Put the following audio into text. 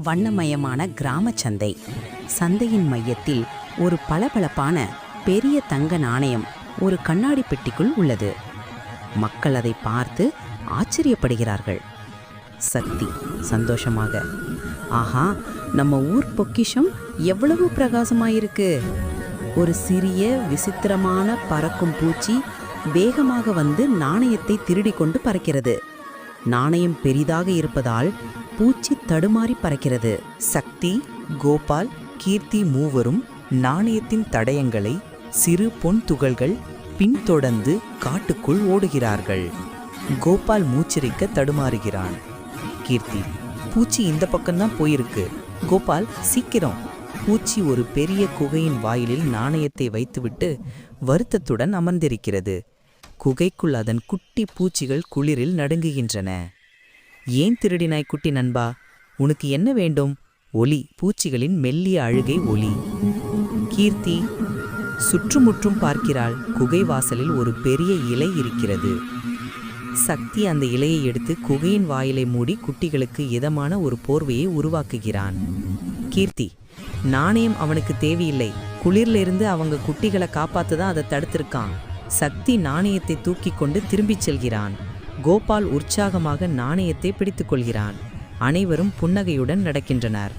வண்ணமயமான கிராம சந்தை. சந்தையின் மையத்தில் ஒரு பளபளப்பான பெரிய தங்க நாணயம் ஒரு கண்ணாடி பெட்டிக்குள் உள்ளது. மக்கள் அதை பார்த்து ஆச்சரியப்படுகிறார்கள். சக்தி சந்தோஷமாக, ஆஹா, நம்ம ஊர் பொக்கிஷம் எவ்வளவு பிரகாசமாயிருக்கு. ஒரு சிறிய விசித்திரமான பறக்கும் பூச்சி வேகமாக வந்து நாணயத்தை திருடிக் கொண்டு பறக்கிறது. நாணயம் பெரிதாக இருப்பதால் பூச்சி தடுமாறி பறக்கிறது. சக்தி, கோபால், கீர்த்தி மூவரும் நாணயத்தின் தடயங்களை சிறு பொன் துகள்கள் பின்தொடர்ந்து காட்டுக்குள் ஓடுகிறார்கள். கோபால் மூச்சிரிக்க தடுமாறுகிறான். கீர்த்தி, பூச்சி இந்த பக்கம்தான் போயிருக்கு. கோபால், சீக்கிரம். பூச்சி ஒரு பெரிய குகையின் வாயிலில் நாணயத்தை வைத்துவிட்டு வருத்தத்துடன் அமர்ந்திருக்கிறது. குகைக்குள் அதன் குட்டி பூச்சிகள் குளிரில் நடுங்குகின்றன. ஏன் திருடினாய் குட்டி நண்பா? உனக்கு என்ன வேண்டும்? ஒலி, பூச்சிகளின் மெல்லிய அழுகை ஒலி. கீர்த்தி சுற்றுமுற்றும் பார்க்கிறாள். குகை வாசலில் ஒரு பெரிய இலை இருக்கிறது. சக்தி அந்த இலையை எடுத்து குகையின் வாயிலை மூடி குட்டிகளுக்கு இதமான ஒரு போர்வையை உருவாக்குகிறான். கீர்த்தி, நாணயம் அவனுக்கு தேவையில்லை. குளிர்ல இருந்து அவங்க குட்டிகளை காப்பாத்துதான் அதை தடுத்திருக்கான். சக்தி நாணயத்தை தூக்கி கொண்டு திரும்பிச் செல்கிறான். கோபால் உற்சாகமாக நாணயத்தை பிடித்துக் கொள்கிறான். அனைவரும் புன்னகையுடன் நடக்கின்றனர்.